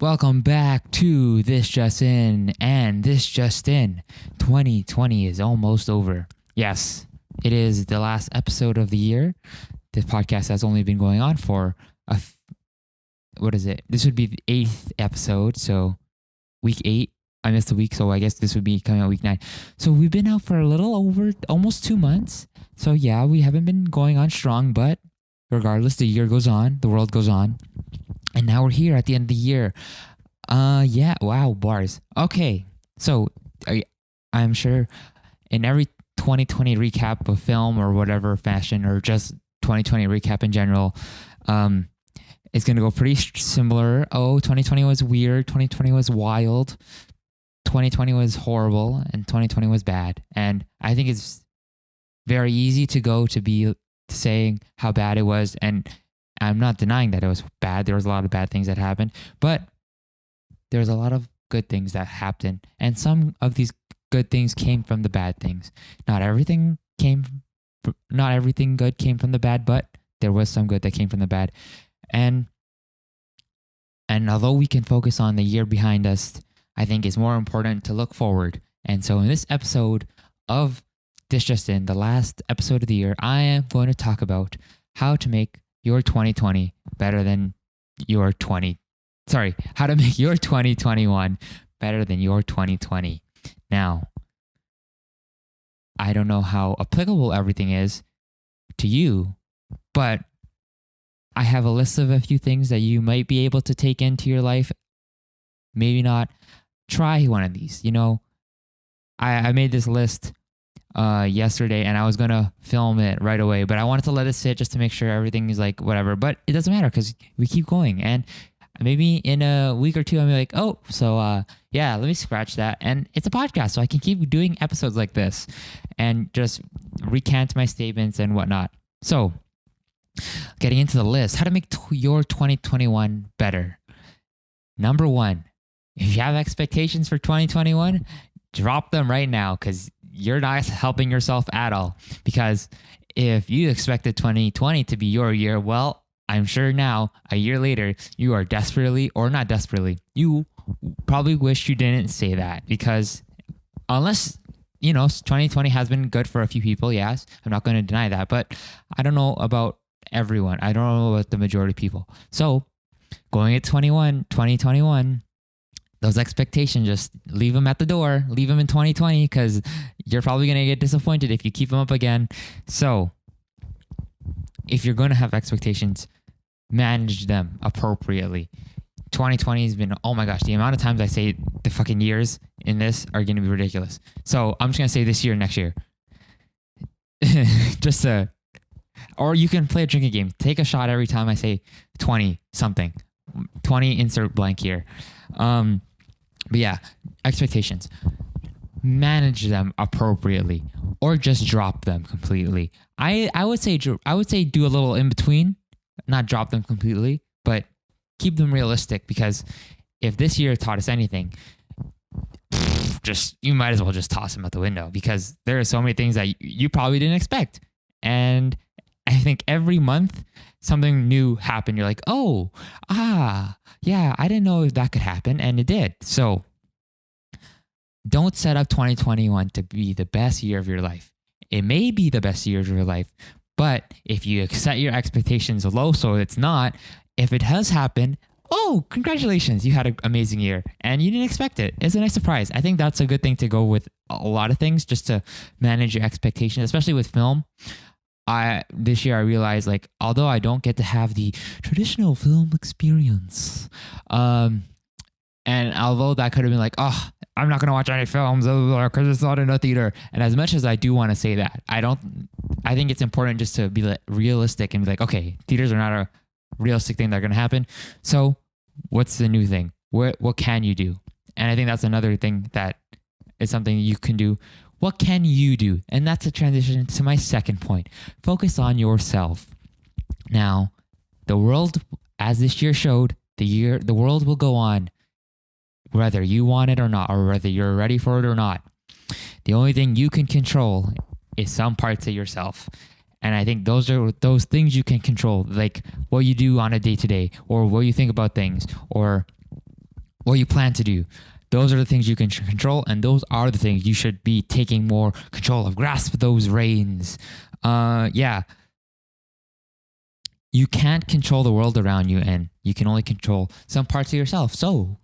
Welcome back to This Just In and This Just In. 2020 is almost over. Yes, it is the last episode of the year. This podcast has only been going on for what is it? This would be the 8th episode, so week 8. I missed a week, so I guess this would be coming out week 9. So we've been out for a little over almost 2 months. So yeah, we haven't been going on strong, but regardless, the year goes on, the world goes on. And now we're here at the end of the year. Yeah, wow, bars. Okay, so I'm sure in every 2020 recap of film or whatever fashion, or just 2020 recap in general, it's going to go pretty similar. Oh, 2020 was weird. 2020 was wild. 2020 was horrible. And 2020 was bad. And I think it's very easy to go to be saying how bad it was. And I'm not denying that it was bad. There was a lot of bad things that happened, but there's a lot of good things that happened. And some of these good things came from the bad things. Not everything good came from the bad, but there was some good that came from the bad. And although we can focus on the year behind us, I think it's more important to look forward. And so in this episode of This Just In, the last episode of the year, I am going to talk about how to make your 2020 better than your how to make your 2021 better than your 2020. Now, I don't know how applicable everything is to you, but I have a list of a few things that you might be able to take into your life. Maybe not. Try one of these. You know, I made this list yesterday and I was going to film it right away, but I wanted to let it sit just to make sure everything is like whatever. But it doesn't matter because we keep going. And maybe in a week or two, I'm like, oh, so yeah, let me scratch that. And it's a podcast, so I can keep doing episodes like this and just recant my statements and whatnot. So getting into the list, how to make your 2021 better. Number 1, if you have expectations for 2021, drop them right now because you're not helping yourself at all. Because if you expected 2020 to be your year, well, I'm sure now, a year later, you are you probably wish you didn't say that, because unless, 2020 has been good for a few people, yes, I'm not going to deny that, but I don't know about everyone. I don't know about the majority of people. So going at 2021, those expectations, just leave them at the door, leave them in 2020, because you're probably going to get disappointed if you keep them up again. So if you're going to have expectations, manage them appropriately. 2020 has been, oh my gosh, the amount of times I say the fucking years in this are going to be ridiculous. So I'm just going to say this year, next year. Or you can play a drinking game. Take a shot every time I say 20 something. 20 insert blank here. But yeah, expectations. Manage them appropriately, or just drop them completely. I would say do a little in between, not drop them completely, but keep them realistic, because if this year taught us anything, you might as well just toss them out the window, because there are so many things that you probably didn't expect. And I think every month something new happened. You're like, yeah, I didn't know if that could happen, and it did. So don't set up 2021 to be the best year of your life. It may be the best year of your life, but if you set your expectations low so it's not, if it has happened, oh, congratulations, you had an amazing year and you didn't expect it. It's a nice surprise. I think that's a good thing to go with a lot of things, just to manage your expectations, especially with film. This year I realized, like, although I don't get to have the traditional film experience, and although that could have been like, oh, I'm not going to watch any films because it's not in a theater. And as much as I do want to say that, I think it's important just to be like realistic and be like, okay, theaters are not a realistic thing that are going to happen. So what's the new thing? What can you do? And I think that's another thing that is something you can do. What can you do? And that's a transition to my second point. Focus on yourself. Now, the world, as this year showed, the world will go on whether you want it or not, or whether you're ready for it or not. The only thing you can control is some parts of yourself. And I think those are those things you can control, like what you do on a day-to-day, or what you think about things, or what you plan to do. Those are the things you can control, and those are the things you should be taking more control of. Grasp those reins. Yeah. You can't control the world around you, and you can only control some parts of yourself. So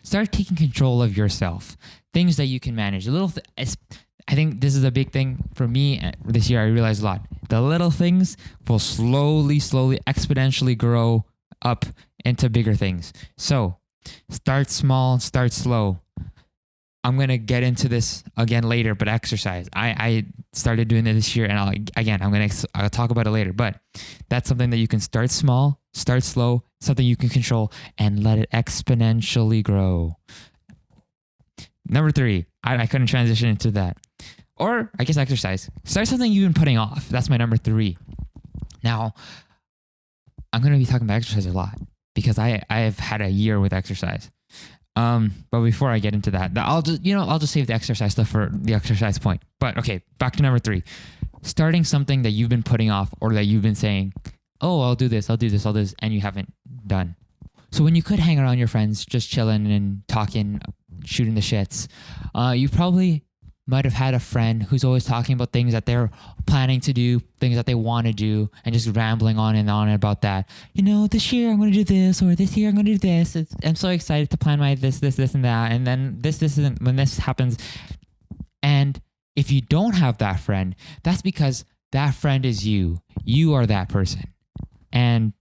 start taking control of yourself. Things that you can manage. I think this is a big thing for me this year. I realized a lot. The little things will slowly, exponentially grow up into bigger things. So start small, start slow. I'm going to get into this again later, but exercise. I started doing it this year, and I'll talk about it later, but that's something that you can start small, start slow, something you can control, and let it exponentially grow. Number 3, I couldn't transition into that. Or I guess exercise. Start something you've been putting off. That's my number 3. Now, I'm going to be talking about exercise a lot because I have had a year with exercise. But before I get into that, I'll just save the exercise stuff for the exercise point. But okay, back to number 3. Starting something that you've been putting off, or that you've been saying, oh, I'll do this, and you haven't done. So when you could hang around your friends, just chilling and talking, shooting the shits, you probably might have had a friend who's always talking about things that they're planning to do, things that they want to do, and just rambling on and on about that. This year I'm going to do this, or this year I'm going to do this. I'm so excited to plan my this, and that. And then this isn't when this happens. And if you don't have that friend, that's because that friend is you. You are that person. And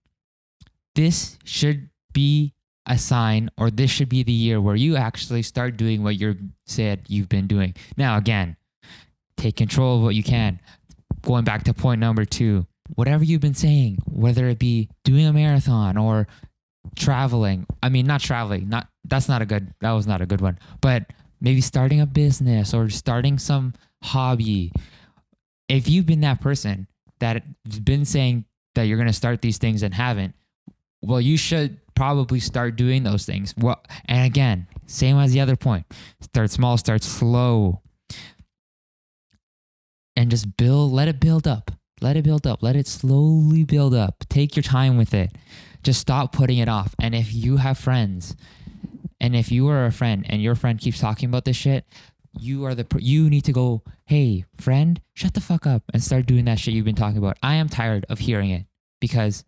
this should be a sign, or this should be the year where you actually start doing what you said you've been doing. Now, again, take control of what you can. Going back to point number 2, whatever you've been saying, whether it be doing a marathon or traveling. I mean, not traveling. That was not a good one. But maybe starting a business or starting some hobby. If you've been that person that has been saying that you're going to start these things and haven't, well, you should probably start doing those things. Well, and again, same as the other point. Start small, start slow. And just let it build up. Let it slowly build up. Take your time with it. Just stop putting it off. And if you have friends, and if you are a friend and your friend keeps talking about this shit, you need to go, hey, friend, shut the fuck up and start doing that shit you've been talking about. I am tired of hearing it because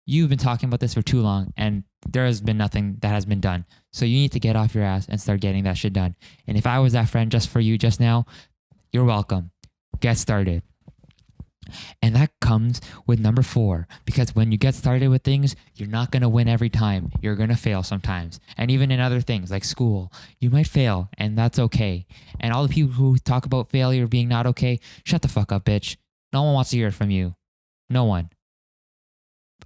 you've been talking about this for too long and there has been nothing that has been done. So you need to get off your ass and start getting that shit done. And if I was that friend just for you just now, you're welcome. Get started. And that comes with number 4, because when you get started with things, you're not going to win every time. You're going to fail sometimes. And even in other things like school, you might fail, and that's okay. And all the people who talk about failure being not okay, shut the fuck up, bitch. No one wants to hear it from you. No one.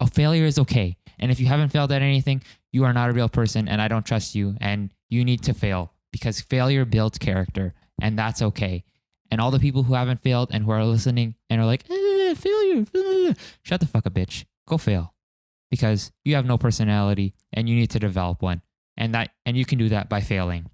A failure is okay. And if you haven't failed at anything, you are not a real person, and I don't trust you, and you need to fail, because failure builds character, and that's okay. And all the people who haven't failed and who are listening and are like, failure, shut the fuck up, bitch. Go fail. Because you have no personality and you need to develop one. And you can do that by failing.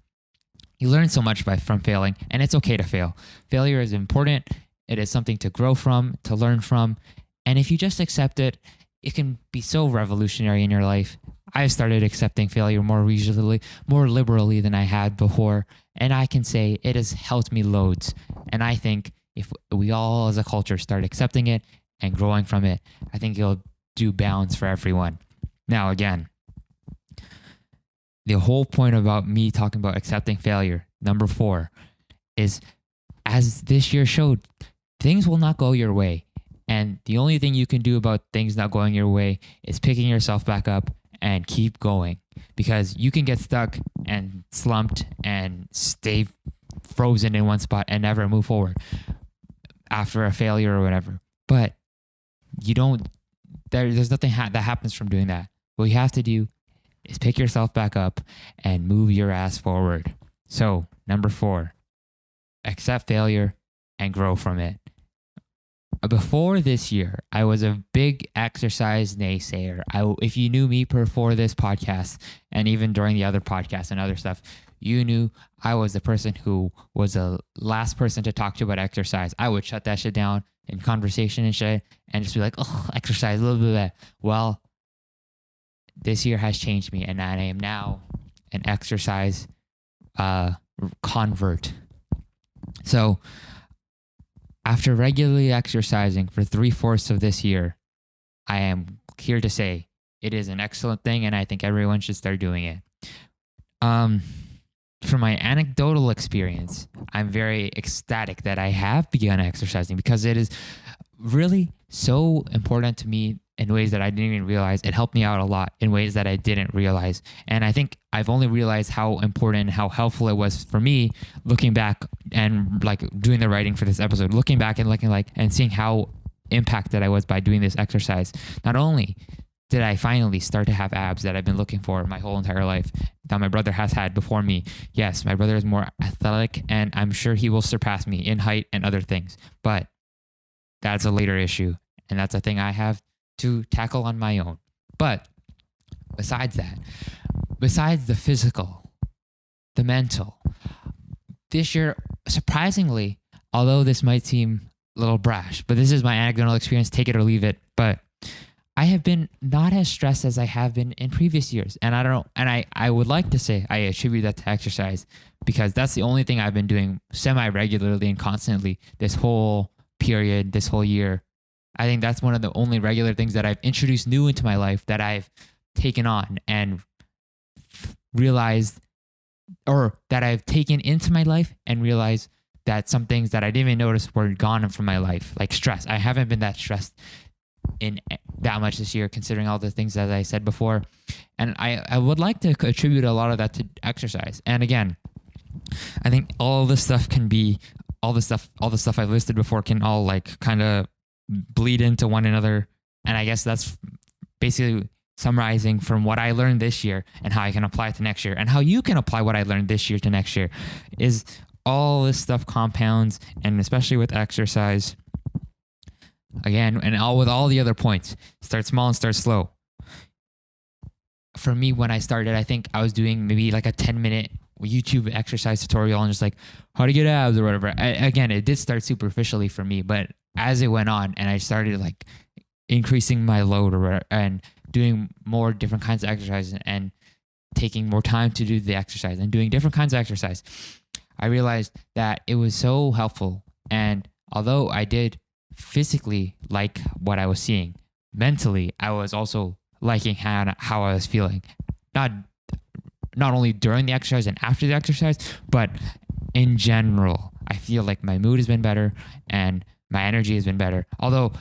You learn so much from failing, and it's okay to fail. Failure is important. It is something to grow from, to learn from. And if you just accept it, it can be so revolutionary in your life. I've started accepting failure more liberally than I had before. And I can say it has helped me loads. And I think if we all as a culture start accepting it and growing from it, I think it'll do bounds for everyone. Now, again, the whole point about me talking about accepting failure, number 4, is as this year showed, things will not go your way. And the only thing you can do about things not going your way is picking yourself back up and keep going, because you can get stuck and slumped and stay frozen in one spot and never move forward after a failure or whatever. But there's nothing that happens from doing that. What you have to do is pick yourself back up and move your ass forward. So, number 4, accept failure and grow from it. Before this year, I was a big exercise naysayer. If you knew me before this podcast, and even during the other podcasts and other stuff, you knew I was the person who was the last person to talk to about exercise. I would shut that shit down in conversation and shit and just be like, oh, exercise, blah, blah, blah. Well, this year has changed me, and I am now an exercise convert. So after regularly exercising for 3/4 of this year, I am here to say it is an excellent thing, and I think everyone should start doing it. From my anecdotal experience, I'm very ecstatic that I have begun exercising because it is really so important to me in ways that I didn't even realize. It helped me out a lot in ways that I didn't realize. And I think I've only realized how important and how helpful it was for me looking back and like doing the writing for this episode, looking back and looking and seeing how impacted I was by doing this exercise. Not only did I finally start to have abs that I've been looking for my whole entire life that my brother has had before me. Yes, my brother is more athletic and I'm sure he will surpass me in height and other things, but that's a later issue. And that's a thing I have to tackle on my own. But besides that, besides the physical, the mental, this year, surprisingly, although this might seem a little brash, but this is my anecdotal experience, take it or leave it. But I have been not as stressed as I have been in previous years. And I don't know. And I would like to say I attribute that to exercise because that's the only thing I've been doing semi-regularly and constantly this whole period, this whole year. I think that's one of the only regular things that I've introduced new into my life that I've taken on and realized, or that I've taken into my life and realized that some things that I didn't even notice were gone from my life, like stress. I haven't been that stressed in that much this year, considering all the things that I said before. And I would like to attribute a lot of that to exercise. And again, I think all the stuff I've listed before can all like kind of bleed into one another. And I guess that's basically summarizing from what I learned this year and how I can apply it to next year and how you can apply what I learned this year to next year is all this stuff compounds, and especially with exercise. Again, and with all the other points, start small and start slow. For me, when I started, I think I was doing maybe like a 10-minute YouTube exercise tutorial and just like how to get abs or whatever. Again, it did start superficially for me, but as it went on and I started like increasing my load and doing more different kinds of exercises and taking more time to do the exercise and doing different kinds of exercise, I realized that it was so helpful. And although I did physically like what I was seeing, mentally I was also liking how I was feeling, not only during the exercise and after the exercise, but in general. I feel like my mood has been better and my energy has been better, although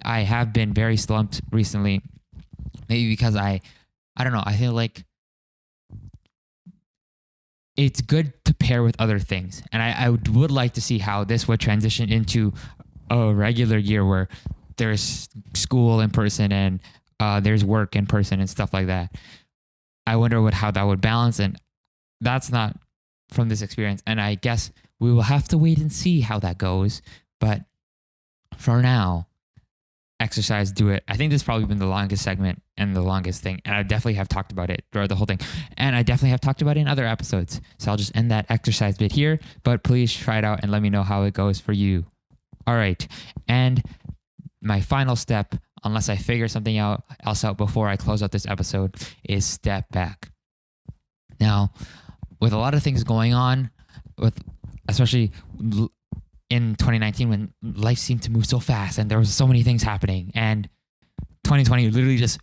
I have been very slumped recently, maybe because I don't know, I feel like it's good to pair with other things, and I would like to see how this would transition into a regular year where there's school in person and there's work in person and stuff like that. I wonder how that would balance, and that's not from this experience. And I guess we will have to wait and see how that goes. But for now, exercise, do it. I think this has probably been the longest segment and the longest thing. And I definitely have talked about it throughout the whole thing. And I definitely have talked about it in other episodes. So I'll just end that exercise bit here. But please try it out and let me know how it goes for you. All right. And my final step, unless I figure something else out before I close out this episode, is step back. Now, with a lot of things going on, especially in 2019 when life seemed to move so fast and there was so many things happening, and 2020 literally just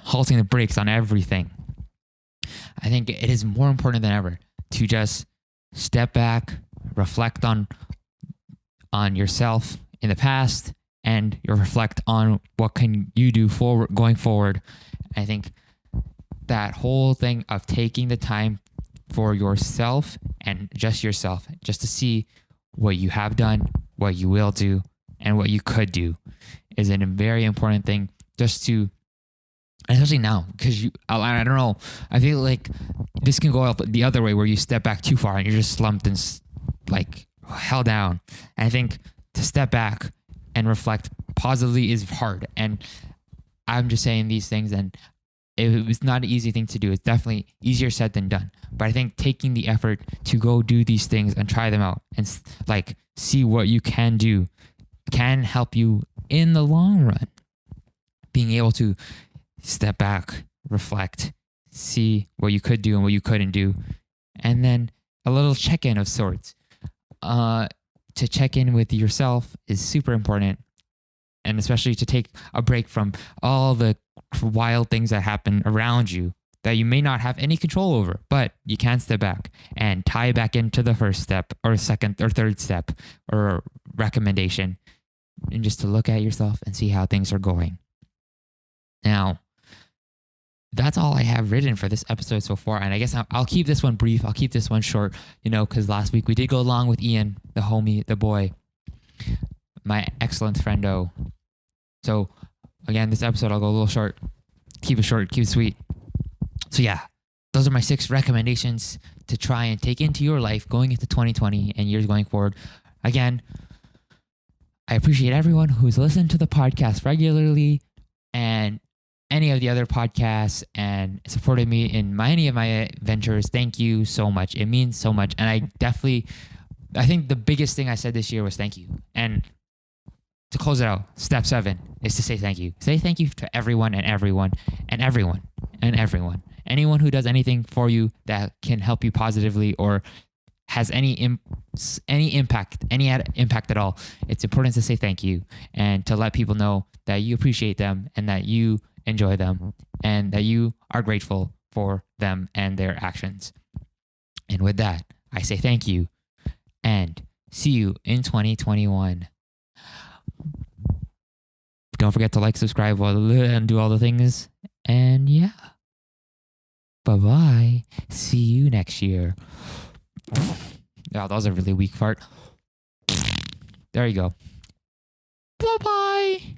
halting the brakes on everything, I think it is more important than ever to just step back, reflect on yourself in the past, and you reflect on what can you do going forward. I think that whole thing of taking the time for yourself and just yourself, just to see what you have done, what you will do, and what you could do, is a very important thing. Just to, especially now, because I don't know, I feel like this can go up the other way where you step back too far and you're just slumped and like held down. And I think to step back and reflect positively is hard. And I'm just saying these things, and it was not an easy thing to do. It's definitely easier said than done. But I think taking the effort to go do these things and try them out and like see what you can do can help you in the long run. Being able to step back, reflect, see what you could do and what you couldn't do, and then a little check-in of sorts. To check in with yourself is super important, and especially to take a break from all the wild things that happen around you that you may not have any control over, but you can step back and tie back into the first step or second or third step or recommendation, and just to look at yourself and see how things are going. Now, that's all I have written for this episode so far. And I guess I'll keep this one brief. I'll keep this one short, because last week we did go along with Ian, the homie, the boy, my excellent friendo. So again, this episode, I'll go a little short. Keep it short, keep it sweet. So yeah, those are my 6 recommendations to try and take into your life going into 2020 and years going forward. Again, I appreciate everyone who's listened to the podcast regularly and any of the other podcasts and supported me in any of my ventures. Thank you so much. It means so much. And I think the biggest thing I said this year was thank you. And to close it out, step 7 is to say thank you. Say thank you to everyone and everyone and everyone and everyone. Anyone who does anything for you that can help you positively or has any impact at all. It's important to say thank you and to let people know that you appreciate them and that you enjoy them and that you are grateful for them and their actions. And with that, I say thank you and see you in 2021. Don't forget to like, subscribe, and do all the things. And yeah, bye-bye. See you next year. Oh, that was a really weak fart. There you go. Bye-bye.